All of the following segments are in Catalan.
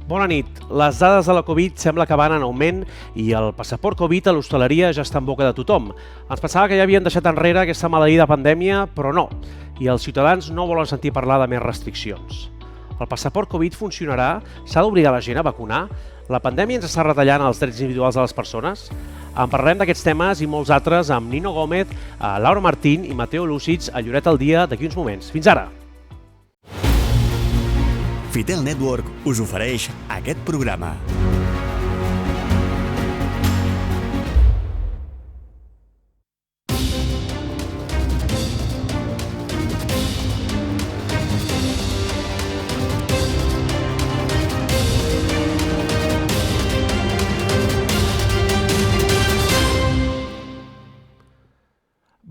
Bona nit. Les dades de la Covid sembla que van en augment i el passaport Covid a l'hostaleria ja està en boca de tothom. Ens pensava que ja havien deixat enrere aquesta maleïda pandèmia, però no. I els ciutadans no volen sentir parlar de més restriccions. El passaport Covid funcionarà? S'ha d'obligar la gent a vacunar? La pandèmia ens està retallant els drets individuals de les persones? En parlarem d'aquests temes i molts altres amb Nino Gómez, Laura Martín i Mateo Lucic a Lloret al dia d'aquí uns moments. Fins ara! Fitel Network us ofereix aquest programa.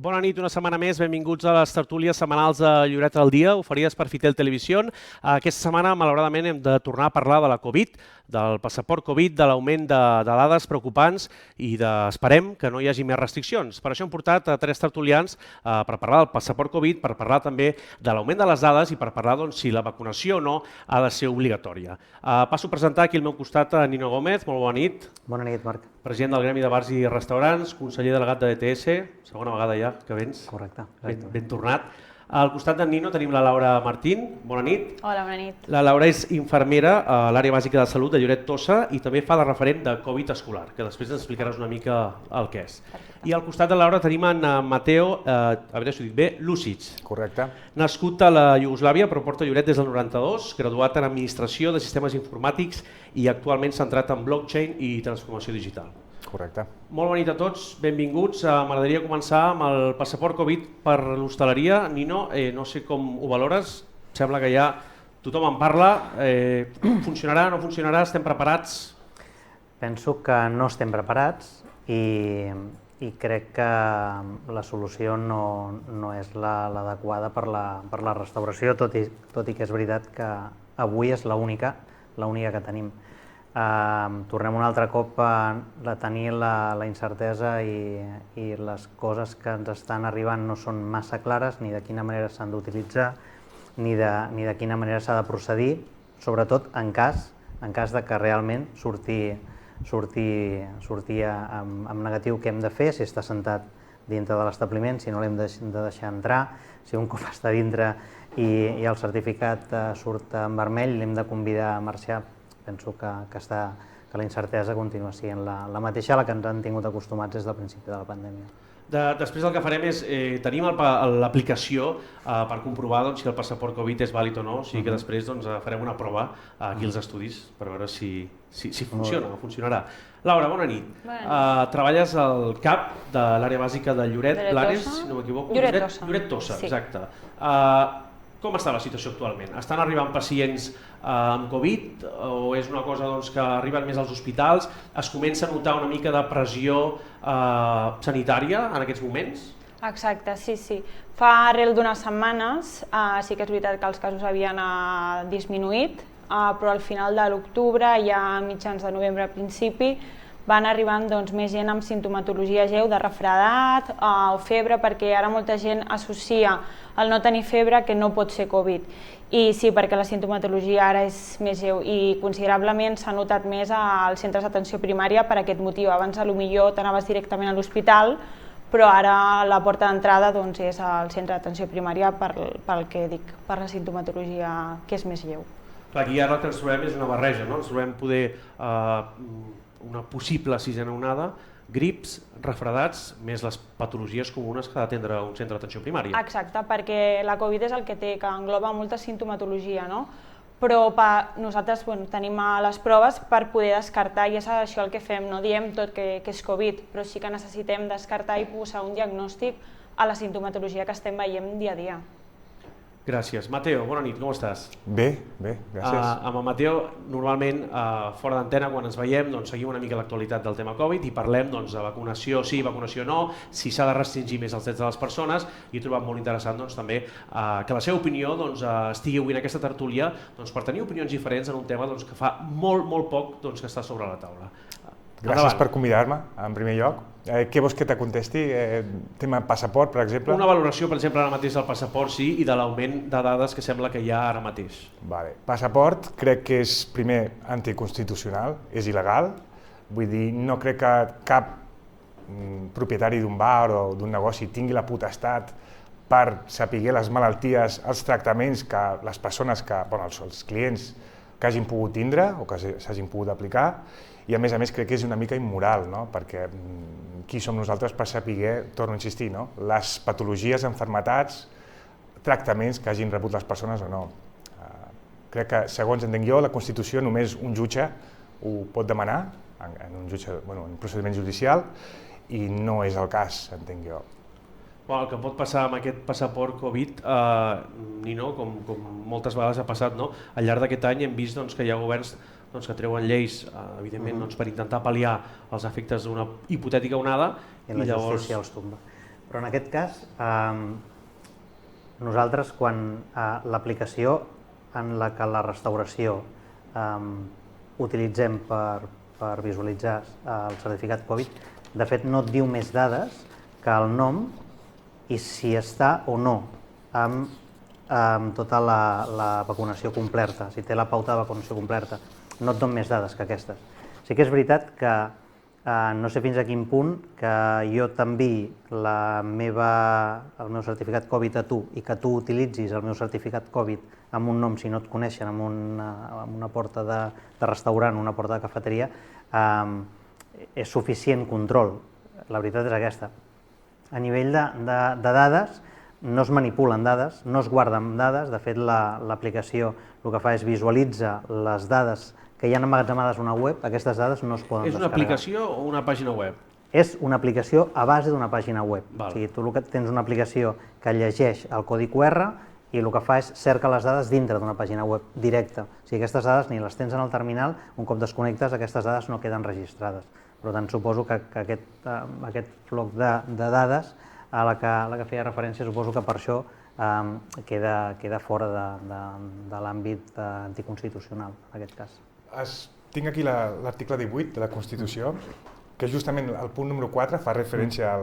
Bona nit, una setmana més. Benvinguts a les tertúlies setmanals de Lloret al dia, oferides per Fitel Televisió. Aquesta setmana, malauradament, hem de tornar a parlar de la Covid, del passaport Covid, de l'augment de dades preocupants i esperem que no hi hagi més restriccions. Per això hem portat a tres tertulians per parlar del passaport Covid, per parlar també de l'augment de les dades i per parlar si la vacunació o no ha de ser obligatòria. Passo a presentar aquí al meu costat a Nino Gómez. Molt bona nit. Bona nit, Marc. President del Gremi de Bars i Restaurants, conseller delegat de DTS, segona vegada ja que vens. Correcte. Ben tornat. Al costat d'en Nino tenim la Laura Martín. Bona nit. Hola, bona nit. La Laura és infermera a l'àrea bàsica de salut de Lloret Tossa i també fa de referent de Covid escolar, que després ens explicaràs una mica el que és. Perfecte. I al costat de Laura tenim en Mateo, a veure si ho dic bé, Lucic. Correcte. Nascut a la Iugoslàvia, però porta a Lloret des del 92, graduat en Administració de Sistemes Informàtics i actualment centrat en blockchain i transformació digital. Correcte. Molt bona nit a tots, benvinguts. M'agradaria començar amb el passaport Covid per l'hostaleria. Nino, no sé com ho valores, sembla que ja tothom en parla. Funcionarà, no funcionarà, estem preparats? Penso que no estem preparats i crec que la solució no és l'adequada per la restauració, tot i que és veritat que avui és l'única que tenim. Tornem un altre cop a tenir la incertesa i les coses que ens estan arribant no són massa clares, ni de quina manera s'han d'utilitzar, ni de quina manera s'ha de procedir, sobretot en cas de que realment surti amb negatiu què hem de fer, si està sentat dintre de l'establiment, si no l'hem de deixar entrar, si un cop està dintre i el certificat surt en vermell, l'hem de convidar a marxar. Penso que la incertesa continua sent la mateixa a la que ens han tingut acostumats des del principi de la pandèmia. Després el que farem és, tenim l'aplicació per comprovar si el passaport Covid és vàlid o no, o sigui que després farem una prova aquí als estudis per veure si funciona o funcionarà. Laura, bona nit. Treballes al CAP de l'àrea bàsica de Lloret, Blanes, si no m'equivoco. Lloret Tossa, exacte. Com està la situació actualment? Estan arribant pacients amb Covid o és una cosa que arriben més als hospitals? Es comença a notar una mica de pressió sanitària en aquests moments? Exacte, sí. Fa arrel d'unes setmanes sí que és veritat que els casos havien disminuït, però al final de l'octubre, ja a mitjans de novembre, a principi, van arribant més gent amb simptomatologia lleu de refredat o febre, perquè ara molta gent associa el no tenir febre que no pot ser Covid. I sí, perquè la simptomatologia ara és més lleu i considerablement s'ha notat més als centres d'atenció primària per aquest motiu. Abans potser t'anaves directament a l'hospital, però ara la porta d'entrada és al centre d'atenció primària pel que dic, per la simptomatologia que és més lleu. Aquí ara el que ens trobem és una barreja, no? Ens trobem una possible sisena onada, grips, refredats, més les patologies comunes que ha d'atendre un centre d'atenció primària. Exacte, perquè la Covid és el que té, que engloba molta sintomatologia, no? Però nosaltres tenim les proves per poder descartar i és això el que fem, no diem tot que és Covid, però sí que necessitem descartar i posar un diagnòstic a la sintomatologia que estem veient dia a dia. Gràcies. Mateo, bona nit, com estàs? Bé, gràcies. Amb el Mateo, normalment, fora d'antena, quan ens veiem, seguim una mica l'actualitat del tema Covid i parlem de vacunació sí, vacunació no, si s'ha de restringir més els drets de les persones i he trobat molt interessant també que la seva opinió estigui avui en aquesta tertúlia per tenir opinions diferents en un tema que fa molt poc que està sobre la taula. Gràcies per convidar-me, en primer lloc. Què vols que te contesti? Tema passaport, per exemple? Una valoració, per exemple, ara mateix del passaport, sí, i de l'augment de dades que sembla que hi ha ara mateix. Vale. Passaport crec que és, primer, anticonstitucional, és il·legal. Vull dir, no crec que cap propietari d'un bar o d'un negoci tingui la potestat per saber les malalties, els tractaments que les persones, els clients que hagin pogut tindre o que s'hagin pogut aplicar, i a més crec que és una mica immoral, no? Perquè qui som nosaltres per saber, torno a insistir, no? Les patologies, enfermetats, tractaments que hagin rebut les persones o no. Crec que, segons entenc jo, la Constitució només un jutge ho pot demanar en un procediment judicial i no és el cas, entenc jo. El que pot passar amb aquest passaport Covid, Nino, com moltes vegades ha passat, al llarg d'aquest any hem vist que hi ha governs que treuen lleis, evidentment, per intentar pal·liar els efectes d'una hipotètica onada. I la justícia els tomba. Però en aquest cas, nosaltres, quan l'aplicació en la que la restauració utilitzem per visualitzar el certificat Covid, de fet no et diu més dades que el nom i si està o no amb tota la vacunació completa, si té la pauta de vacunació completa. No et dono més dades que aquestes. Sí que és veritat que no sé fins a quin punt que jo t'enviï el meu certificat Covid a tu i que tu utilitzis el meu certificat Covid amb un nom, si no et coneixen, amb una porta de restaurant, una porta de cafeteria, és suficient control. La veritat és aquesta. A nivell de dades, no es manipulen dades, no es guarden dades. De fet, l'aplicació el que fa és visualitza les dades que hi ha emmagatzemades a una web. Aquestes dades no es poden descarregar. És una aplicació o una pàgina web? És una aplicació a base d'una pàgina web. O sigui, tu tens una aplicació que llegeix el codi QR i el que fa és cerca les dades dintre d'una pàgina web directa. O sigui, aquestes dades ni les tens en el terminal, un cop desconnectes aquestes dades no queden registrades. Per tant, suposo que aquest bloc de dades a la que feia referència, suposo que per això queda fora de l'àmbit anticonstitucional, en aquest cas. Tinc aquí l'article 18 de la Constitució, que justament el punt número 4 fa referència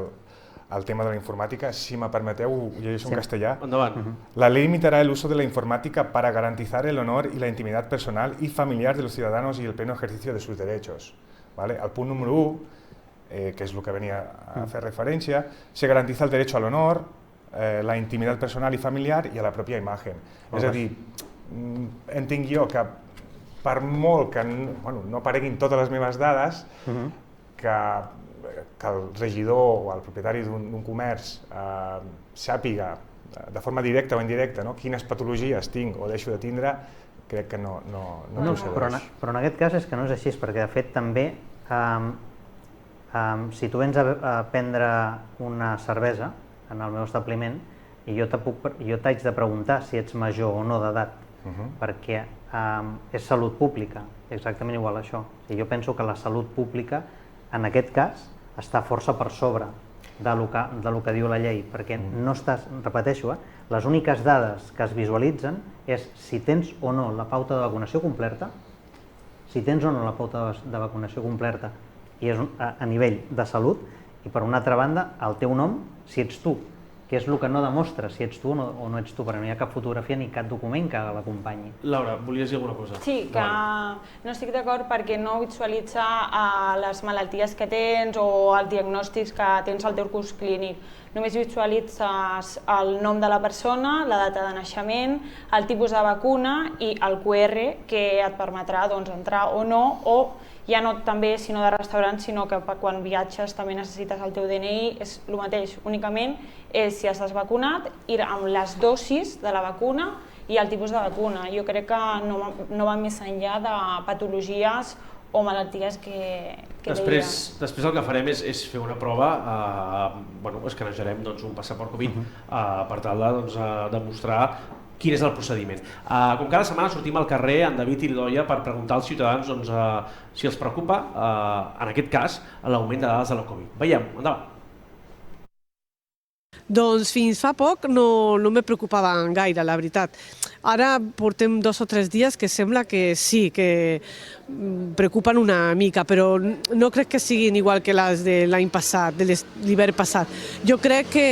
al tema de la informática. Si me permeteu, ho llegeixo en castellà. Endavant. La ley limitará el uso de la informática para garantizar el honor y la intimidad personal y familiar de los ciudadanos y el pleno ejercicio de sus derechos. El punt número 1, que és el que venia a fer referència, se garantiza el derecho al honor, la intimidad personal y familiar y a la pròpia imagen. És a dir, entenc jo que per molt que no apareguin totes les meves dades, que el regidor o el propietari d'un comerç sàpiga de forma directa o indirecta quines patologies tinc o deixo de tindre, crec que no procedeix. Però en aquest cas és que no és així, perquè de fet també si tu vens a prendre una cervesa en el meu establiment i jo t'haig de preguntar si ets major o no d'edat, perquè és salut pública, exactament igual a això. Jo penso que la salut pública, en aquest cas, està força per sobre del que diu la llei, perquè no estàs, repeteixo, les úniques dades que es visualitzen és si tens o no la pauta de vacunació completa, si tens o no la pauta de vacunació completa i és a nivell de salut, i per una altra banda, el teu nom, si ets tu, que és el que no demostra si ets tu o no ets tu, perquè no hi ha cap fotografia ni cap document que l'acompanyi. Laura, volies dir alguna cosa? Sí, que no estic d'acord perquè no visualitza les malalties que tens o els diagnòstics que tens al teu curs clínic. Només visualitzes el nom de la persona, la data de naixement, el tipus de vacuna i el QR que et permetrà entrar o no, o ja no també sinó de restaurant, sinó que quan viatges també necessites el teu DNI, és el mateix, únicament és si estàs vacunat, ir amb les dosis de la vacuna i el tipus de vacuna. Jo crec que no va més enllà de patologies o malalties que Després el que farem és fer una prova, escanejarem un passaport Covid per tal de demostrar quin és el procediment. Com cada setmana sortim al carrer, en David i l'Oia, per preguntar als ciutadans si els preocupa, en aquest cas, l'augment de dades de la Covid. Veiem, endavant. Doncs fins fa poc no me preocupaven gaire, la veritat. Ara portem 2 o 3 dies que sembla que sí, que preocupen una mica, però no crec que siguin igual que les de l'any passat, de l'hivern passat. Jo crec que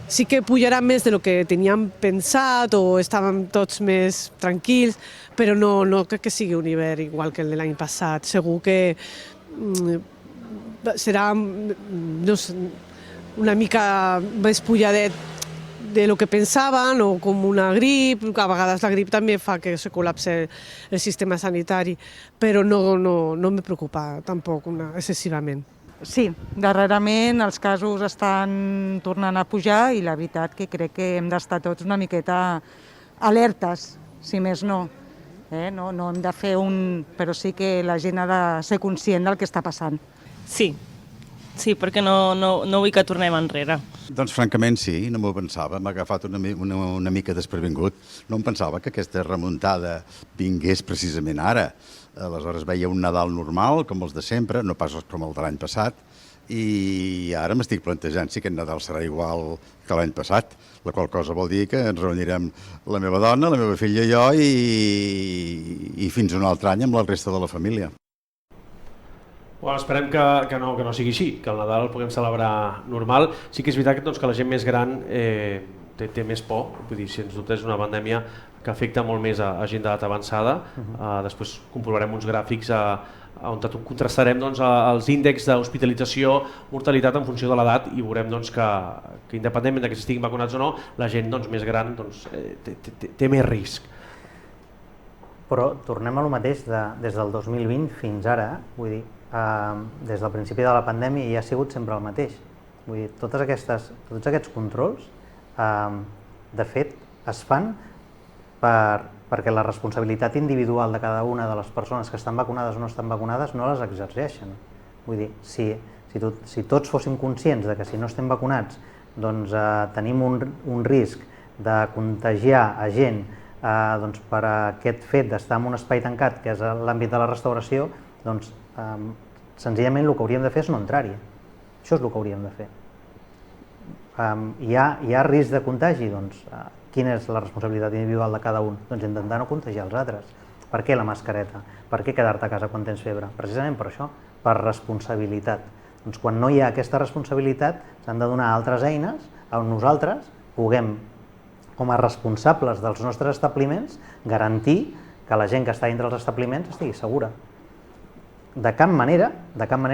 sí que pujarà més de lo que teníem pensat o estàvem tots més tranquils, però no crec que sigui un hivern igual que el de l'any passat. Segur que serà una mica més pujadet de lo que pensaven o com una grip. A vegades la grip també fa que se col·lapse el sistema sanitari, però no me preocupa tampoc excessivament. Sí, darrerament els casos estan tornant a pujar i la veritat que crec que hem d'estar tots una miqueta alertes, si més no. No hem de fer però sí que la gent ha de ser conscient del que està passant. Sí, perquè no vull que tornem enrere. Doncs francament sí, no m'ho pensava, m'ha agafat una mica desprevingut. No em pensava que aquesta remuntada vingués precisament ara. Aleshores veia un Nadal normal, com els de sempre, no pas com el de l'any passat, i ara m'estic plantejant si aquest Nadal serà igual que l'any passat, la qual cosa vol dir que ens reunirem la meva dona, la meva filla i jo, i fins un altre any amb la resta de la família. Bueno, esperem que no sigui així, que el Nadal el puguem celebrar normal. Sí que és veritat que la gent més gran té més por, vull dir, sens dubte és una pandèmia que afecta molt més a gent d'edat avançada. Després comprovarem uns gràfics on contrastarem els índexs d'hospitalització, mortalitat en funció de l'edat i veurem que independentment que estiguin vacunats o no, la gent més gran té més risc. Però tornem a lo mateix des del 2020 fins ara, vull dir, des del principi de la pandèmia ja ha sigut sempre el mateix. Vull dir, tots aquests controls, de fet, es fan perquè la responsabilitat individual de cada una de les persones que estan vacunades o no estan vacunades no les exerceixen. Vull dir, si tots fóssim conscients de que si no estem vacunats doncs tenim un risc de contagiar a gent per aquest fet d'estar en un espai tancat, que és l'àmbit de la restauració, doncs senzillament el que hauríem de fer és no entrar-hi. Això és el que hauríem de fer. Hi ha risc de contagi? Doncs quina és la responsabilitat individual de cada un? Doncs intentar no contagiar els altres. Per què la mascareta? Per què quedar-te a casa quan tens febre? Precisament per això, per responsabilitat. Doncs quan no hi ha aquesta responsabilitat s'han de donar altres eines on nosaltres puguem, com a responsables dels nostres establiments, garantir que la gent que està dintre dels establiments estigui segura. De cap manera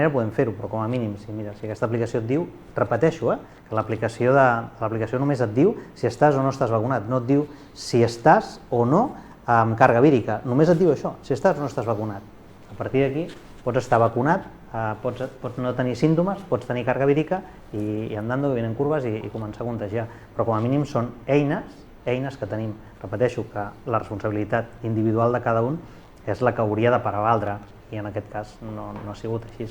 podem fer-ho, però com a mínim, si aquesta aplicació et diu, repeteixo, que l'aplicació només et diu si estàs o no estàs vacunat, no et diu si estàs o no amb càrrega vírica, només et diu això, si estàs o no estàs vacunat. A partir d'aquí pots estar vacunat, pots no tenir símptomes, pots tenir càrrega vírica i andando, vivint en curves i començar a contagiar, però com a mínim són eines que tenim. Repeteixo que la responsabilitat individual de cada un és la que hauria de prevaldre, i en aquest cas no ha sigut així.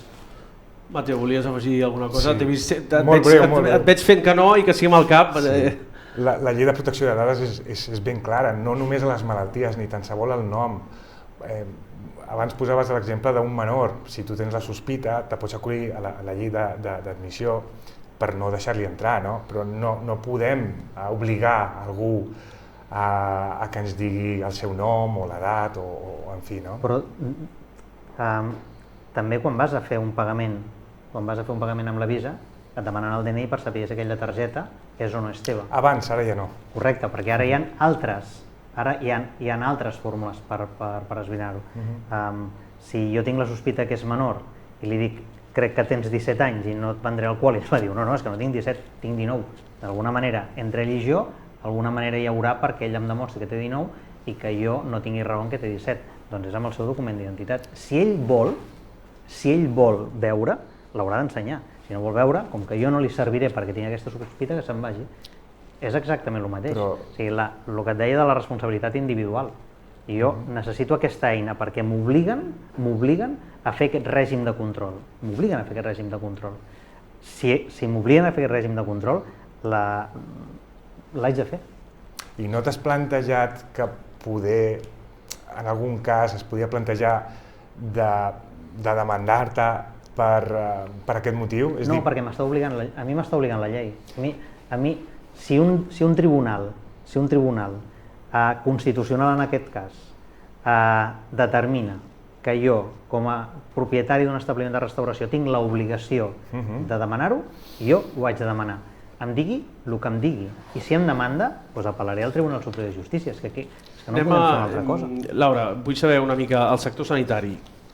Mateu, volies afegir alguna cosa? Sí. Et veig fent que no i que sí amb el cap. Sí. La llei de protecció de dades és ben clara, no només a les malalties, ni tan sabol el nom. Abans posaves l'exemple d'un menor, si tu tens la sospita, te pots acollir a la llei d'admissió per no deixar-li entrar, no? Però no podem obligar algú a que ens digui el seu nom o l'edat o en fi, no? Però també quan vas a fer un pagament amb la Visa, et demanen el DNI per saber si aquella targeta és o no és teva. Abans, ara ja no. Correcte, perquè ara hi ha altres fórmules per esbrinar-ho. Si jo tinc la sospita que és menor i li dic crec que tens 17 anys i no et vendré alcohol, i ell va dir no, és que no tinc 17, tinc 19. D'alguna manera, entre ell i jo, alguna manera hi haurà perquè ell em demostri que té 19 i que jo no tingui raó en que té 17. Doncs és amb el seu document d'identitat. Si ell vol veure, l'haurà d'ensenyar. Si no vol veure, com que jo no li serviré perquè tingui aquesta sospita, que se'n vagi. És exactament el mateix. O sigui, el que et deia de la responsabilitat individual. I jo necessito aquesta eina perquè m'obliguen a fer aquest règim de control. M'obliguen a fer aquest règim de control. Si m'obliguen a fer aquest règim de control, l'haig de fer. I no t'has plantejat que poder, en algun cas, es podia plantejar de demandar-te per aquest motiu? No, perquè a mi m'està obligant la llei. A mi, si un tribunal constitucional en aquest cas determina que jo, com a propietari d'un establiment de restauració, tinc l'obligació de demanar-ho, jo ho haig de demanar. Em digui el que em digui. I si em demanda, doncs apel·laré al Tribunal Superior de Justícia. És que no podem fer una altra cosa. Laura, vull saber una mica el sector sanitari.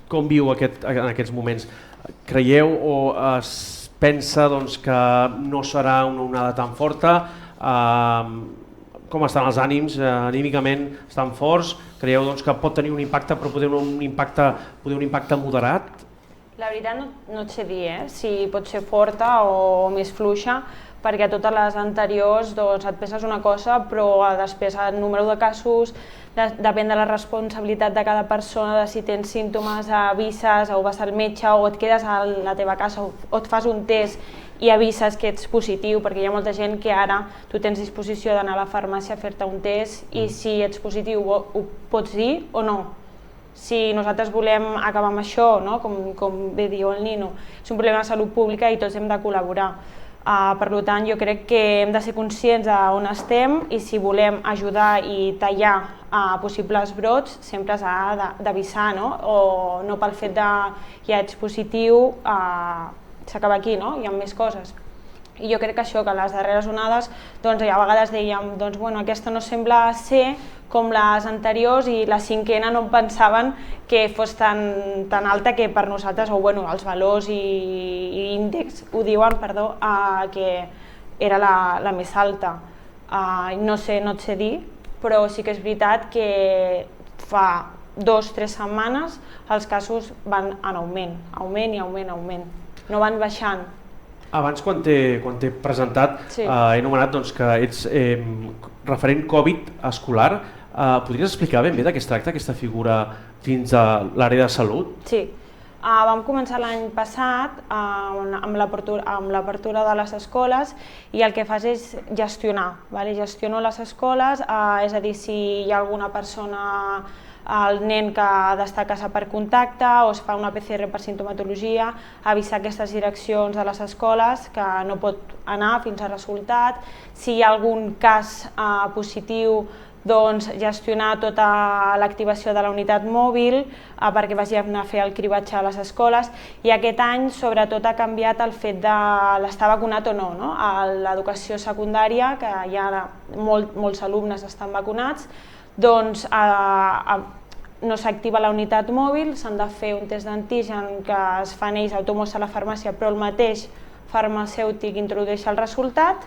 Com viu en aquests moments? Creieu o es pensa que no serà una onada tan forta? Com estan els ànims? Anímicament estan forts? Creieu que pot tenir un impacte, però poder un impacte moderat? La veritat no et sé dir si pot ser forta o més fluixa, perquè totes les anteriors et penses una cosa, però després el número de casos depèn de la responsabilitat de cada persona, de si tens símptomes, avises o vas al metge o et quedes a la teva casa o et fas un test i avises que ets positiu, perquè hi ha molta gent que ara tu tens disposició d'anar a la farmàcia a fer-te un test i si ets positiu ho pots dir o no. Si nosaltres volem acabar amb això, com bé diu el Nino, és un problema de salut pública i tots hem de col·laborar. Per tant, jo crec que hem de ser conscients d'on estem i si volem ajudar i tallar possibles brots sempre s'ha d'avisar, o no pel fet de ja ets positiu s'acaba aquí, hi ha més coses. I jo crec que això, que les darreres onades, a vegades dèiem, aquesta no sembla ser com les anteriors i la cinquena no pensaven que fos tan alta que per nosaltres, els valors i índexs ho diuen, que era la més alta. No et sé dir, però sí que és veritat que fa 2 o 3 setmanes els casos van en augment, no van baixant. Abans, quan t'he presentat, he anomenat que ets referent Covid escolar. Podries explicar ben bé de què es tracta aquesta figura dins de l'àrea de salut? Sí. Vam començar l'any passat amb l'apertura de les escoles i el que fas és gestionar. Gestiono les escoles, és a dir, si hi ha alguna persona, el nen que ha d'estar a casa per contacte o es fa una PCR per sintomatologia, avisar aquestes direccions de les escoles que no pot anar fins a resultat. Si hi ha algun cas positiu, gestionar tota l'activació de la unitat mòbil perquè vagi a fer el cribatge a les escoles. I aquest any sobretot ha canviat el fet de l'estar vacunat o no. A l'educació secundària, que ja molts alumnes estan vacunats, no s'activa la unitat mòbil, s'han de fer un test d'antigen que es fan ells autònoms a la farmàcia, però el mateix farmacèutic introdueix el resultat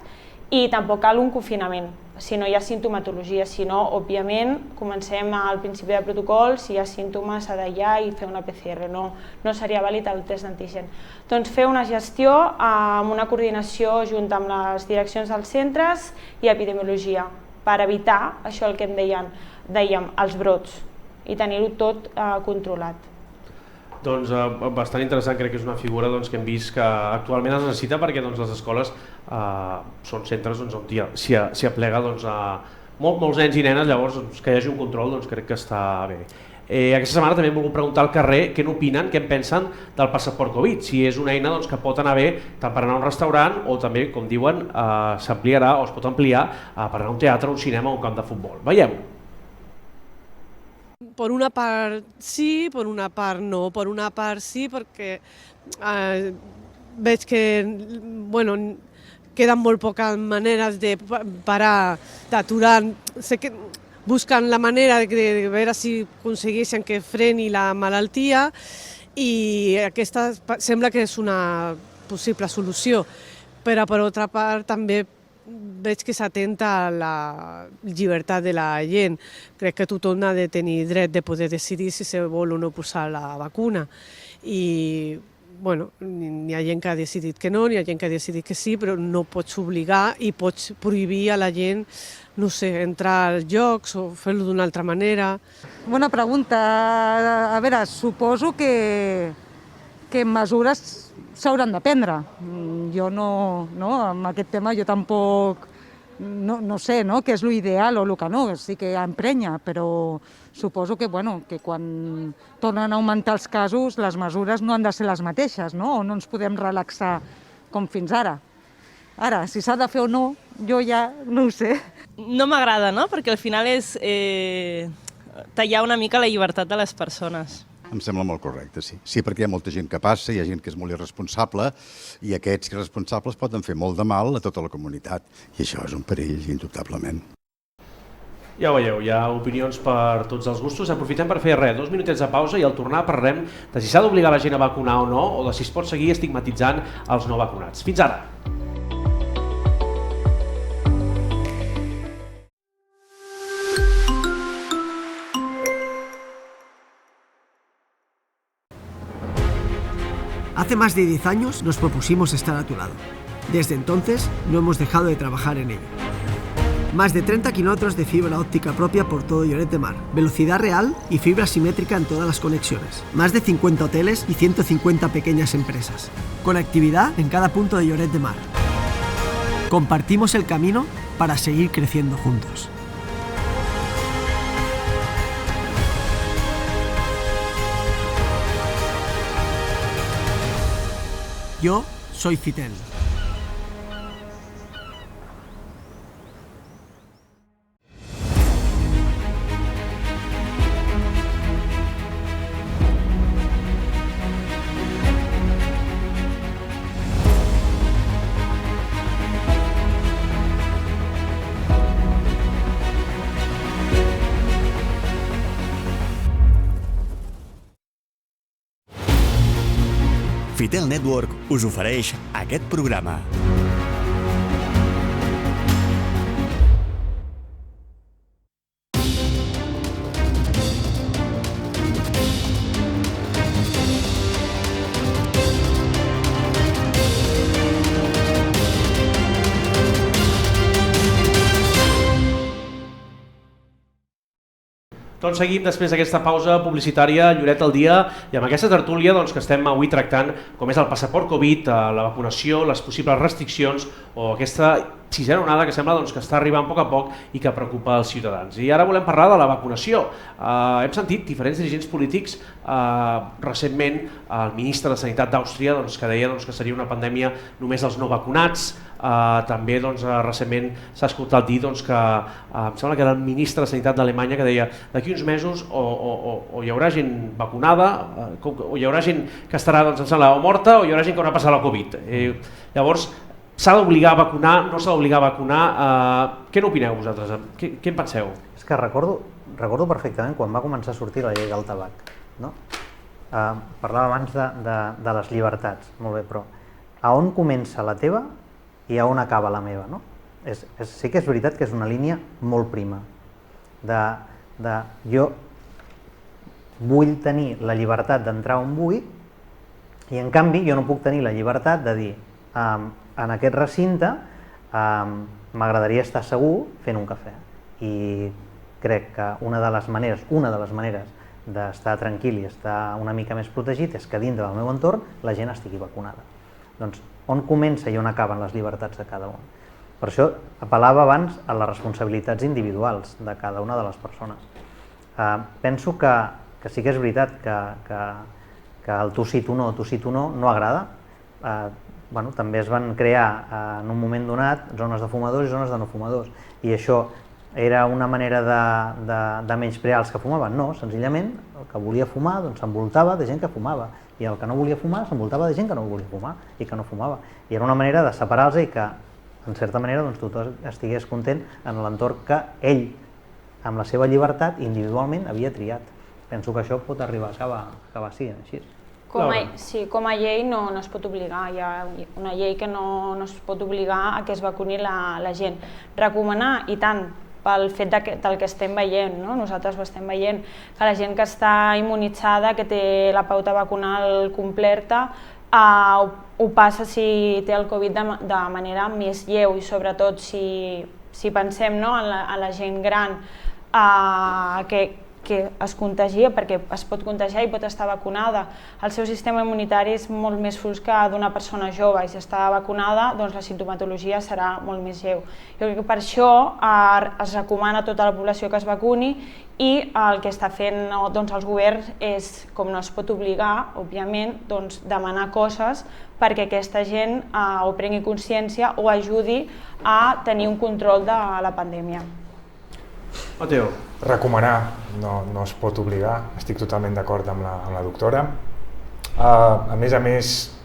i tampoc cal un confinament, si no hi ha sintomatologia, si no, òbviament, comencem al principi del protocol, si hi ha símptomes s'ha d'aïllar i fer una PCR, no seria vàlid el test d'antigen. Doncs fer una gestió amb una coordinació junta amb les direccions dels centres i epidemiologia, per evitar això el que dèiem, els brots, i tenir-ho tot controlat. Doncs bastant interessant, crec que és una figura que hem vist que actualment es necessita perquè les escoles són centres on s'hi aplega molts nens i nenes, llavors que hi hagi un control crec que està bé. Aquesta setmana també hem volgut preguntar al carrer què n'opinen, què en pensen del passaport Covid, si és una eina que pot anar bé tant per anar a un restaurant o també, com diuen, s'ampliarà o es pot ampliar per anar a un teatre, a un cinema o a un camp de futbol. Veiem-ho. Per una part sí, per una part no. Per una part sí, perquè veig que queden molt poques maneres de parar, d'aturar. Sé que busquen la manera de veure si aconsegueixen que freni la malaltia i aquesta sembla que és una possible solució. Però per altra part també veig que s'atenta a la llibertat de la gent. Crec que tothom ha de tenir dret de poder decidir si se vol o no posar la vacuna. I n'hi ha gent que ha decidit que no, n'hi ha gent que ha decidit que sí, però no pots obligar i pots prohibir a la gent, no sé, entrar als jocs o fer-lo d'una altra manera. Bona pregunta. A veure, suposo que mesures s'hauran de prendre. Jo amb aquest tema jo tampoc no sé què és l'ideal o el que no, sí que emprenya, però suposo que quan tornen a augmentar els casos les mesures no han de ser les mateixes, o no ens podem relaxar com fins ara. Ara, si s'ha de fer o no, jo ja no ho sé. No m'agrada, no? Perquè al final és tallar una mica la llibertat de les persones. Em sembla molt correcte, sí. Sí, perquè hi ha molta gent que passa, hi ha gent que és molt irresponsable i aquests irresponsables poden fer molt de mal a tota la comunitat i això és un perill, indubtablement. Ja ho veieu, hi ha opinions per tots els gustos. Aprofitem per fer 2 minutets de pausa i al tornar parlarem de si s'ha d'obligar la gent a vacunar o no, o de si es pot seguir estigmatitzant els no vacunats. Fins ara! Hace más de 10 años nos propusimos estar a tu lado. Desde entonces no hemos dejado de trabajar en ello. Más de 30 kilómetros de fibra óptica propia por todo Lloret de Mar, velocidad real y fibra simétrica en todas las conexiones. Más de 50 hoteles y 150 pequeñas empresas. Conectividad en cada punto de Lloret de Mar. Compartimos el camino para seguir creciendo juntos. Yo soy Fitel. Fitel Network us ofereix aquest programa. Doncs seguim després d'aquesta pausa publicitària Lloret al dia i amb aquesta tertúlia que estem avui tractant com és el passaport Covid, la vacunació, les possibles restriccions o aquesta sisena onada que sembla que està arribant a poc i que preocupa els ciutadans. I ara volem parlar de la vacunació. Hem sentit diferents dirigents polítics, recentment el ministre de Sanitat d'Àustria que deia que seria una pandèmia només als no vacunats. També recentment s'ha escoltat dir que em sembla que era el ministre de Sanitat d'Alemanya que deia d'aquí uns mesos o hi haurà gent vacunada o hi haurà gent que estarà o morta o hi haurà gent que haurà passat la Covid. Llavors, s'ha d'obligar a vacunar, no s'ha d'obligar a vacunar? Què n'opineu vosaltres? Què en penseu? És que recordo perfectament quan va començar a sortir la llei del tabac. Parlava abans de les llibertats, molt bé, però a on comença la teva i a on acaba la meva? Sí que és veritat que és una línia molt prima. Jo vull tenir la llibertat d'entrar on vull i en canvi jo no puc tenir la llibertat de dir en aquest recinte m'agradaria estar segur fent un cafè. I crec que una de les maneres d'estar tranquil i estar una mica més protegit és que dintre del meu entorn la gent estigui vacunada. Doncs on comença i on acaben les llibertats de cada un? Per això apel·lava abans a les responsabilitats individuals de cada una de les persones. Penso que sí que és veritat que el tu sí, tu no no agrada. També es van crear en un moment donat zones de fumadors i zones de no fumadors i això era una manera de menysprear els que fumaven? No, senzillament el que volia fumar s'envoltava de gent que fumava i el que no volia fumar s'envoltava de gent que no volia fumar i que no fumava. I era una manera de separar-los i que, en certa manera, tothom estigués content en l'entorn que ell, amb la seva llibertat, individualment havia triat. Penso que això pot arribar a acabar sent així. Com a llei no es pot obligar, hi ha una llei que no es pot obligar a que es vacuni la gent. Recomanar, i tant, pel fet del que estem veient, nosaltres ho estem veient, que la gent que està immunitzada, que té la pauta vacunal completa, ho passa si té el Covid de manera més lleu i sobretot si pensem en la gent gran que que es contagia, perquè es pot contagiar i pot estar vacunada. El seu sistema immunitari és molt més fluix que d'una persona jove i si està vacunada, doncs la simptomatologia serà molt més lleu. Jo crec que per això es recomana a tota la població que es vacuni i el que està fent doncs, els governs és, com no es pot obligar, òbviament, doncs, demanar coses perquè aquesta gent o prengui consciència o ajudi a tenir un control de la pandèmia. Mateo. Recomanar, no es pot obligar, estic totalment d'acord amb la doctora. A més,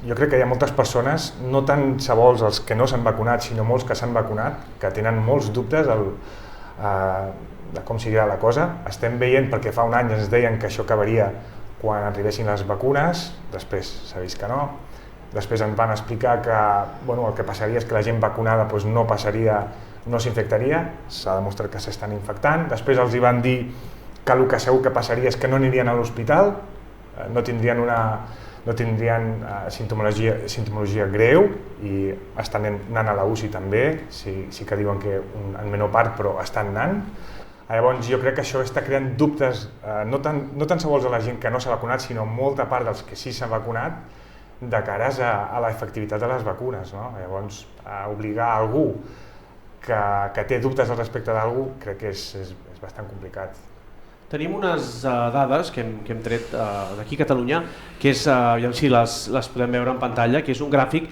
jo crec que hi ha moltes persones, no tant sols els que no s'han vacunat, sinó molts que s'han vacunat, que tenen molts dubtes de com seguirà la cosa. Estem veient, perquè fa un any ens deien que això acabaria quan arribessin les vacunes, després s'ha vist que no. Després ens van explicar que el que passaria és que la gent vacunada no passaria, no s'infectaria, s'ha demostrat que s'estan infectant. Després els van dir que el que segur que passaria és que no anirien a l'hospital, no tindrien sintomologia greu i estan anant a la UCI també, sí que diuen que en menor part, però estan anant. Llavors jo crec que això està creant dubtes, no tan sols a la gent que no s'ha vacunat, sinó molta part dels que sí s'han vacunat, de cares a l'efectivitat de les vacunes. Llavors, obligar algú que té dubtes al respecte d'algú crec que és bastant complicat. Tenim unes dades que hem tret d'aquí a Catalunya, que és, aviam si les podem veure en pantalla, que és un gràfic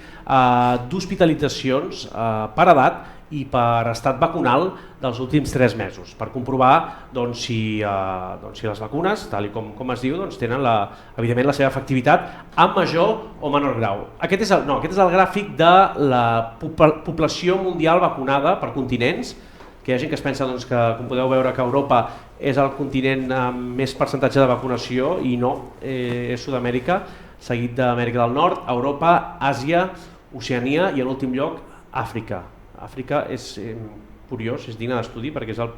d'hospitalitzacions per edat i per estat vacunal dels últims 3 mesos, per comprovar si les vacunes, tal com es diu, tenen evidentment la seva efectivitat en major o menor grau. Aquest és el gràfic de la població mundial vacunada per continents, que hi ha gent que es pensa que, com podeu veure, que Europa és el continent amb més percentatge de vacunació i no, és Sud-amèrica, seguit d'Amèrica del Nord, Europa, Àsia, Oceania i en l'últim lloc Àfrica. Àfrica és curiós, és digne d'estudi perquè és el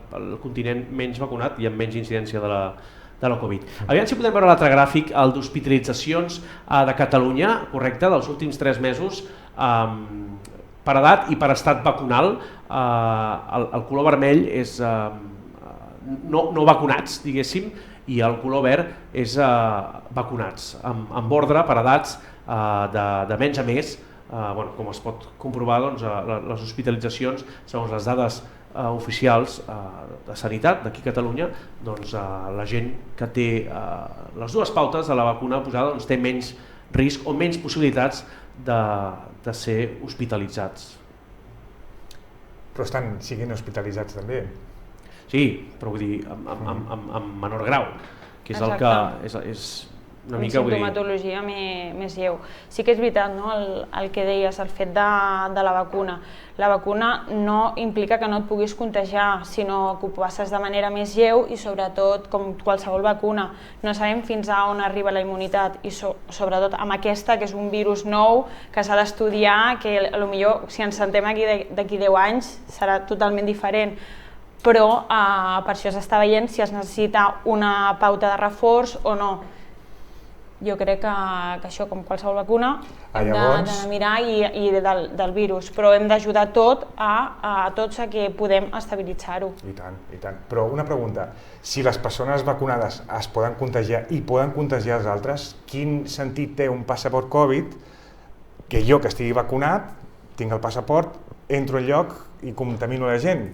continent menys vacunat i amb menys incidència de la Covid. Aviam si podem veure l'altre gràfic, el d'hospitalitzacions de Catalunya, correcte, dels últims 3 mesos per edat i per estat vacunal. El color vermell és no vacunats, diguéssim, i el color verd és vacunats, amb ordre per edats de menys a més. Com es pot comprovar, les hospitalitzacions, segons les dades oficials de sanitat d'aquí a Catalunya, la gent que té les dues pautes de la vacuna posada té menys risc o menys possibilitats de ser hospitalitzats. Però estan siguent hospitalitzats també? Sí, però vull dir, en menor grau, que és el que és una mica... Amb sintomatologia més lleu. Sí que és veritat, el que deies, el fet de la vacuna. La vacuna no implica que no et puguis contagiar, sinó que ho passes de manera més lleu i sobretot, com qualsevol vacuna, no sabem fins a on arriba la immunitat i sobretot amb aquesta, que és un virus nou, que s'ha d'estudiar, que potser si ens sentem aquí d'aquí 10 anys serà totalment diferent, però per això s'està veient si es necessita una pauta de reforç o no. Jo crec que això, com qualsevol vacuna, hem de mirar i del virus, però hem d'ajudar a tots a que podem estabilitzar-ho. I tant, i tant. Però una pregunta, si les persones vacunades es poden contagiar i poden contagiar els altres, quin sentit té un passaport Covid que jo, que estigui vacunat, tinc el passaport, entro al lloc i contamino la gent?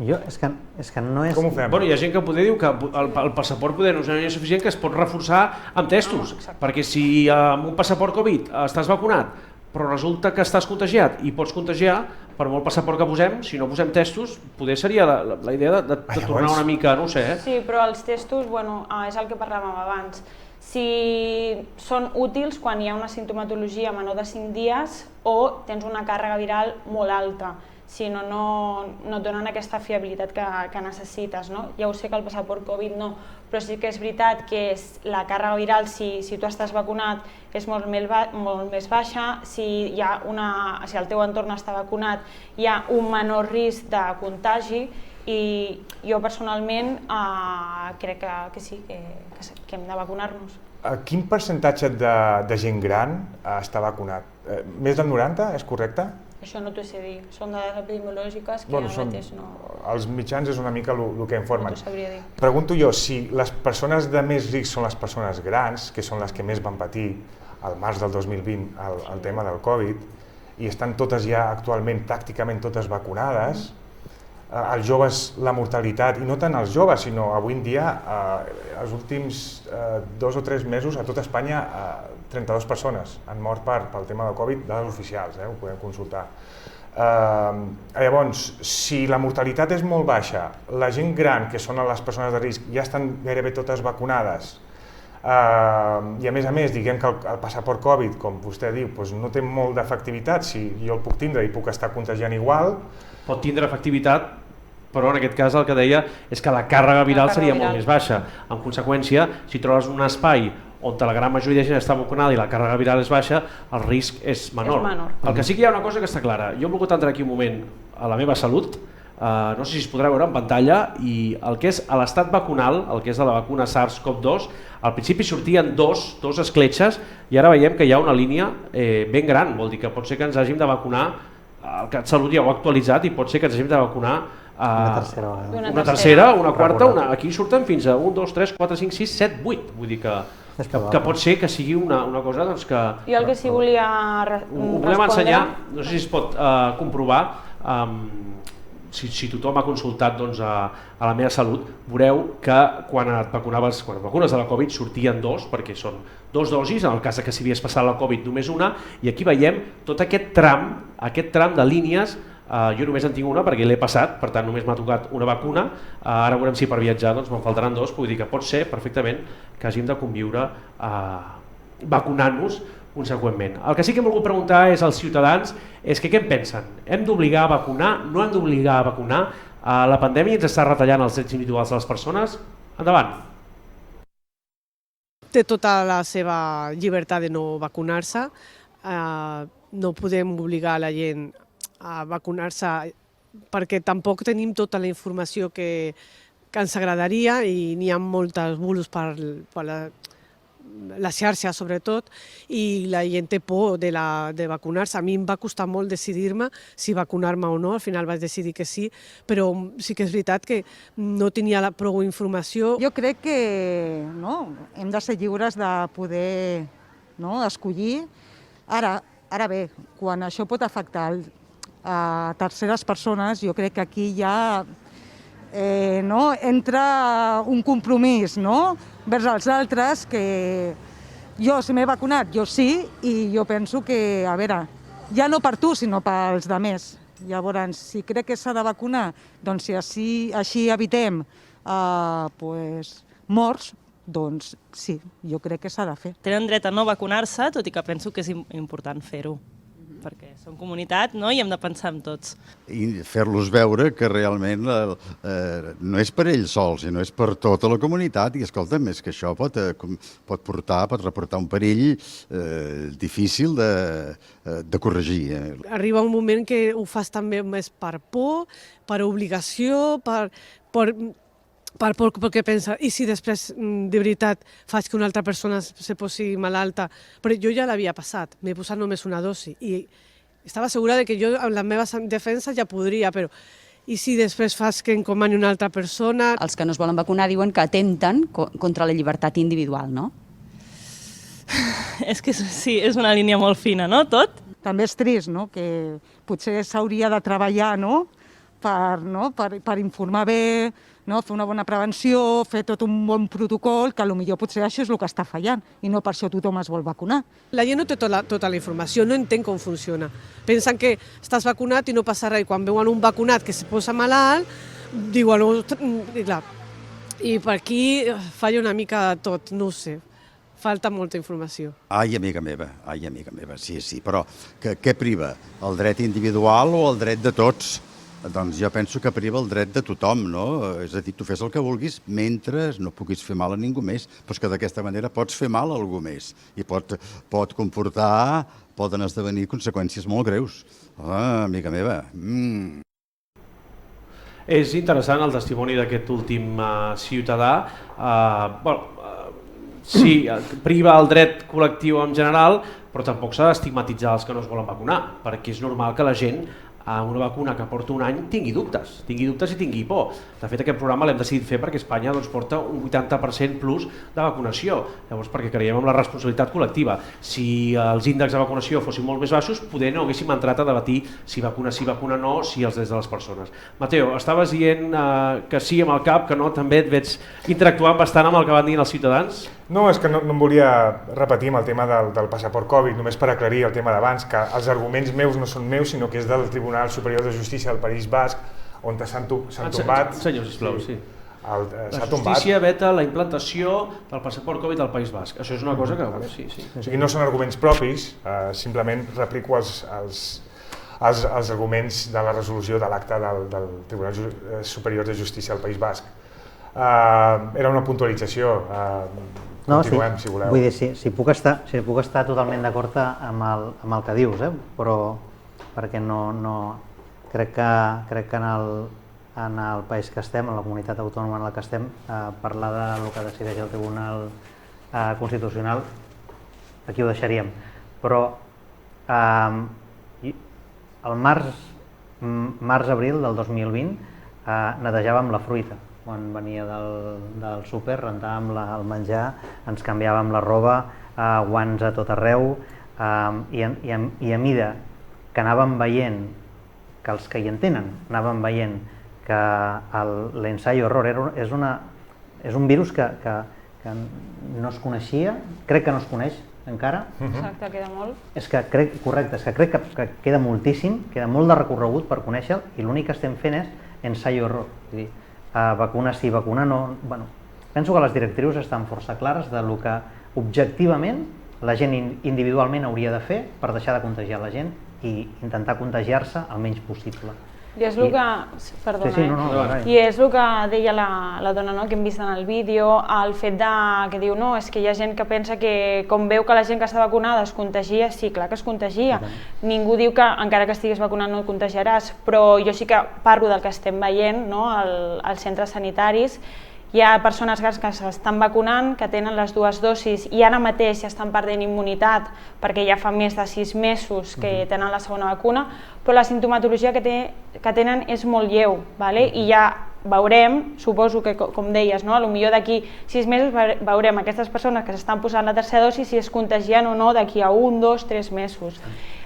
És que no és... Com ho fem? Hi ha gent que poder diu que el passaport poder no és suficient, que es pot reforçar amb testos, perquè si amb un passaport Covid estàs vacunat, però resulta que estàs contagiat i pots contagiar, per molt passaport que posem, si no posem testos, poder seria la idea de tornar una mica, no ho sé. Sí, però els testos, és el que parlàvem abans. Si són útils quan hi ha una sintomatologia menor de 5 dies o tens una càrrega viral molt alta, si no et donen aquesta fiabilitat que necessites. Ja ho sé que el passaport Covid no, però sí que és veritat que la càrrega viral, si tu estàs vacunat, és molt més baixa, si el teu entorn està vacunat hi ha un menor risc de contagi i jo personalment crec que sí, que hem de vacunar-nos. Quin percentatge de gent gran està vacunat? Més del 90, és correcte? Això no t'ho sé dir, són dades epidemiològiques que ara mateix no... Els mitjans és una mica el que informen. No t'ho sabria dir. Pregunto jo, si les persones de més risc són les persones grans, que són les que més van patir al març del 2020 el tema del Covid, i estan totes ja actualment pràcticament totes vacunades, els joves, la mortalitat, i no tant els joves, sinó avui en dia, els últims 2 o 3 mesos a tot Espanya 32 persones han mort pel tema del Covid, dades oficials, ho podem consultar. Llavors, si la mortalitat és molt baixa, la gent gran, que són les persones de risc, ja estan gairebé totes vacunades, i a més, diguem que el passaport Covid, com vostè diu, no té molt d'efectivitat, si jo el puc tindre i puc estar contagiant igual. Pot tindre efectivitat, però en aquest cas el que deia és que la càrrega viral seria molt més baixa. En conseqüència, si trobes un espai on la gran majoria de gent està vacunada i la càrrega viral és baixa, el risc és menor. El que sí que hi ha una cosa que està clara. Jo he volgut entrar aquí un moment a la meva salut, no sé si es podrà veure en pantalla, i el que és l'estat vacunal, el que és de la vacuna SARS-CoV-2, al principi sortien dos escletxes i ara veiem que hi ha una línia ben gran, vol dir que pot ser que ens hàgim de vacunar, el CatSalut ja ho ha actualitzat i pot ser que ens hàgim de vacunar una tercera, una quarta, aquí surten fins a 1, 2, 3, 4, 5, 6, 7, 8, vull dir que pot ser que sigui una cosa doncs que... Jo el que sí volia respondre... Ho volem ensenyar, no sé si es pot comprovar, si tothom ha consultat a la meva salut, veureu que quan et vacunes de la Covid sortien dos, perquè són 2 dosis, en el cas que si havies passat la Covid només una, i aquí veiem tot aquest tram de línies. Jo només en tinc una perquè l'he passat, per tant només m'ha tocat una vacuna, ara veurem si per viatjar me'n faltaran 2, vull dir que pot ser perfectament que hàgim de conviure vacunant-nos conseqüentment. El que sí que hem volgut preguntar és als ciutadans és que què en pensen? Hem d'obligar a vacunar? No hem d'obligar a vacunar? La pandèmia ens està retallant els drets individuals de les persones? Endavant! Té tota la seva llibertat de no vacunar-se, no podem obligar a la gent a vacunar-se perquè tampoc tenim tota la informació que ens agradaria i n'hi ha moltes bulos per la xarxa sobretot i la gent té por de vacunar-se. A mi em va costar molt decidir-me si vacunar-me o no, al final vaig decidir que sí, però sí que és veritat que no tenia prou informació. Jo crec que hem de ser lliures de poder escollir. Ara bé, quan això pot afectar a terceres persones, jo crec que aquí ja entra un compromís vers els altres que jo, si m'he vacunat, jo sí, i jo penso que, a veure, ja no per tu, sinó pels altres. Llavors, si crec que s'ha de vacunar, doncs si així evitem morts, doncs sí, jo crec que s'ha de fer. Tenen dret a no vacunar-se, tot i que penso que és important fer-ho, perquè som comunitat i hem de pensar en tots. I fer-los veure que realment no és per ells sols, sinó és per tota la comunitat, i escolta'm, és que això pot reportar un perill difícil de corregir. Arriba un moment que ho fas també més per por, per obligació, perquè pensa, i si després de veritat faig que una altra persona se posi malalta? Però jo ja l'havia passat, m'he posat només una dosi i estava segura que jo amb la meva defensa ja podria, però i si després fas que encomani una altra persona? Els que no es volen vacunar diuen que atempten contra la llibertat individual, no? És que sí, és una línia molt fina, no, tot? També és trist, que potser s'hauria de treballar per informar bé, fer una bona prevenció, fer tot un bon protocol, que potser potser això és el que està fallant i no per això tothom es vol vacunar. La gent no té tota la informació, no entén com funciona. Pensen que estàs vacunat i no passa res. Quan veuen un vacunat que se posa malalt, diuen... I per aquí falla una mica de tot, no ho sé. Falta molta informació. Ai, amiga meva, sí, però què priva? El dret individual o el dret de tots? Doncs jo penso que priva el dret de tothom, no? És a dir, tu fes el que vulguis mentre no puguis fer mal a ningú més, però és que d'aquesta manera pots fer mal a algú més i pot comportar, poden esdevenir conseqüències molt greus. Amiga meva. És interessant el testimoni d'aquest últim ciutadà. Sí, priva el dret col·lectiu en general, però tampoc s'ha d'estigmatitzar els que no es volen vacunar, perquè és normal que la gent a una vacuna que porta un any tingui dubtes i tingui por. De fet, aquest programa l'hem decidit fer perquè Espanya porta un 80% plus de vacunació, llavors perquè creiem en la responsabilitat col·lectiva. Si els índexs de vacunació fossin molt més baixos, poder no haguéssim entrat a debatir si vacuna sí, vacuna no, si els drets de les persones. Mateo, estaves dient que sí amb el cap, que no, també et veig interactuant bastant amb el que van dir els ciutadans? No, és que no em volia repetir amb el tema del passaport Covid, només per aclarir el tema d'abans, que els arguments meus no són meus, sinó que és del Tribunal Superior de Justícia del País Basc, on s'han tombat... Senyor, sisplau, sí. La justícia veta la implantació del passaport Covid al País Basc. Això és una cosa que... Sí. O sigui, no són arguments propis, simplement replico els arguments de la resolució de l'acte del Tribunal Superior de Justícia del País Basc. Era una puntualització. Continuem, si voleu. Vull dir, si puc estar totalment d'acord amb el que dius, però perquè no crec que en el país que estem, en la comunitat autònoma en la que estem, parlar del que decideix el Tribunal Constitucional, aquí ho deixaríem. Però el març-abril del 2020 netejàvem la fruita. Quan venia del súper, rentàvem el menjar, ens canviàvem la roba, guants a tot arreu, i a mida que anàvem veient, que els que hi entenen anàvem veient que l'ensayo error és un virus que no es coneixia, crec que no es coneix encara. Exacte, queda molt. Correcte, és que crec que queda moltíssim, queda molt de recorregut per conèixer-lo, i l'únic que estem fent és ensayo error. És a dir, vacuna sí, vacuna no. Penso que les directrius estan força clares de lo que objectivament la gent individualment hauria de fer per deixar de contagiar la gent i intentar contagiar-se el menys possible. I és el que... Perdona, I és el que deia la dona, que hem vist en el vídeo, el fet que diu, no, és que hi ha gent que pensa que com veu que la gent que està vacunada es contagia, sí, clar que es contagia. Ningú diu que encara que estiguis vacunat no et contagiaràs, però jo sí que parlo del que estem veient als centres sanitaris. Hi ha persones grans que s'estan vacunant, que tenen les dues dosis i ara mateix ja estan perdent immunitat perquè ja fa més de 6 mesos que tenen la segona vacuna, però la simptomatologia que tenen és molt lleu, i ja veurem, suposo que com deies, potser d'aquí 6 mesos veurem aquestes persones que s'estan posant la tercera dosi si es contagien o no d'aquí a 1, 2, 3 mesos.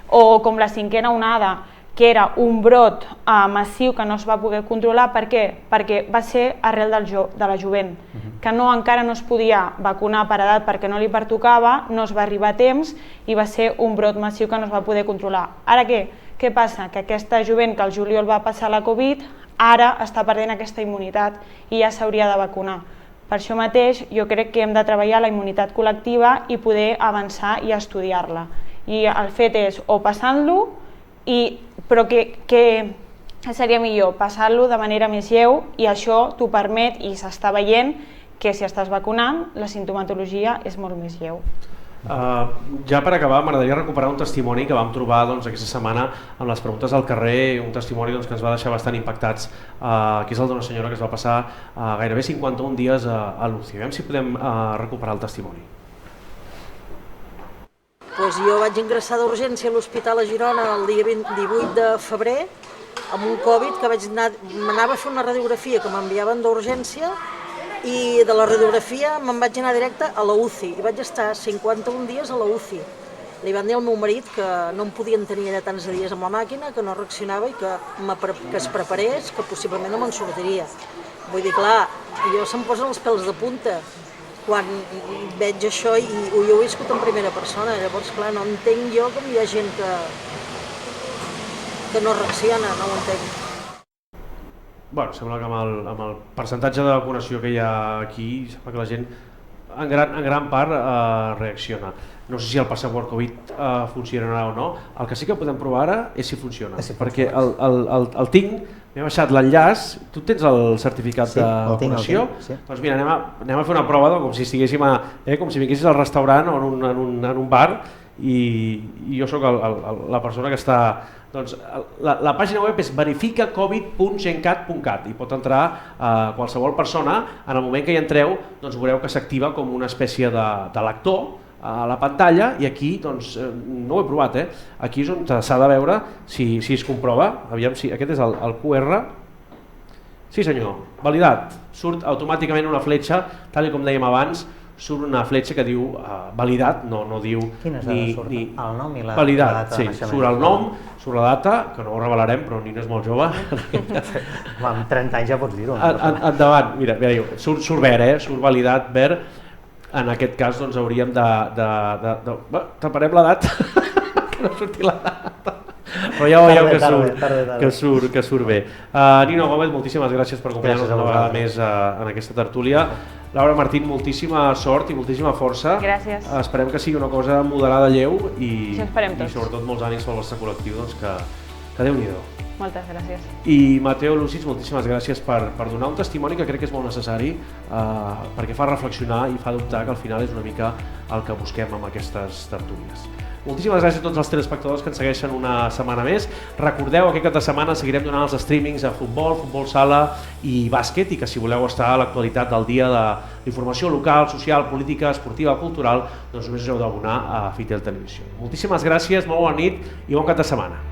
O com la cinquena onada, que era un brot massiu que no es va poder controlar. Per què? Perquè va ser arrel de la jovent, que encara no es podia vacunar per edat perquè no li pertocava, no es va arribar a temps i va ser un brot massiu que no es va poder controlar. Ara què? Què passa? Que aquesta jovent que al juliol va passar la Covid ara està perdent aquesta immunitat i ja s'hauria de vacunar. Per això mateix jo crec que hem de treballar la immunitat col·lectiva i poder avançar i estudiar-la. I el fet és o passant-lo, però que seria millor passar-lo de manera més lleu, i això t'ho permet i s'està veient que si estàs vacunant la simptomatologia és molt més lleu. Ja per acabar, m'agradaria recuperar un testimoni que vam trobar aquesta setmana amb les preguntes al carrer, un testimoni que ens va deixar bastant impactats, que és el d'una senyora que es va passar gairebé 51 dies a l'UCI. Veiem si podem recuperar el testimoni. Jo vaig ingressar d'urgència a l'Hospital a Girona el dia 18 de febrer amb un Covid que m'anava a fer una radiografia que m'enviaven d'urgència, i de la radiografia me'n vaig anar directe a la UCI i vaig estar 51 dies a la UCI. Li van dir al meu marit que no em podien tenir allà tants dies amb la màquina, que no reaccionava i que es preparés, que possiblement no me'n sortiria. Vull dir, clar, jo se'm posen els pèls de punta quan veig això i ho he viscut en primera persona. Llavors, clar, no entenc jo com hi ha gent que no reacciona, no ho entenc. Sembla que amb el percentatge de vacunació que hi ha aquí, sembla que la gent en gran part reacciona. No sé si el passaport Covid funcionarà o no. El que sí que podem provar ara és si funciona, perquè el tinc, m'he baixat l'enllaç. Tu tens el certificat de vacunació? Doncs mira, anem a fer una prova com si estiguéssim com si vinguessis al restaurant o en un bar, i jo sóc la persona que està... La pàgina web és verificacovid.gencat.cat i pot entrar qualsevol persona. En el moment que hi entreu veureu que s'activa com una espècie de lector a la pantalla i aquí, doncs, no ho he provat, aquí és on s'ha de veure si es comprova. Aviam si aquest és el QR. Sí senyor, validat. Surt automàticament una fletxa, tal com dèiem abans, surt una fletxa que diu validat, no diu ni el nom i la validat, data de naixement. surt el nom, surt la data, que no ho revelarem, però Nino és molt jove. Amb 30 anys ja pots dir-ho. Endavant, mira, surt verd, surt validat verd. En aquest cas doncs hauríem de... taparem l'edat, que no surti la data. Però ja veieu que surt bé. Nino Gómez, moltíssimes gràcies per acompanyar-nos una vegada més en aquesta tertúlia. Laura Martín, moltíssima sort i moltíssima força. Gràcies. Esperem que sigui una cosa moderada, lleu i sobretot molts ànims pel vostre col·lectiu, que Déu-n'hi-do. Moltes gràcies. I Mateo Lucis, moltíssimes gràcies per donar un testimoni que crec que és molt necessari perquè fa reflexionar i fa dubtar, que al final és una mica el que busquem amb aquestes tertúlies. Moltíssimes gràcies a tots els telespectadors que ens segueixen una setmana més. Recordeu que aquest cap de setmana seguirem donant els streamings a futbol sala i bàsquet, i que si voleu estar a l'actualitat del dia de l'informació local, social, política, esportiva, cultural, doncs només us heu d'abonar a Fitel Televisió. Moltíssimes gràcies, molt bona nit i bon cap de setmana.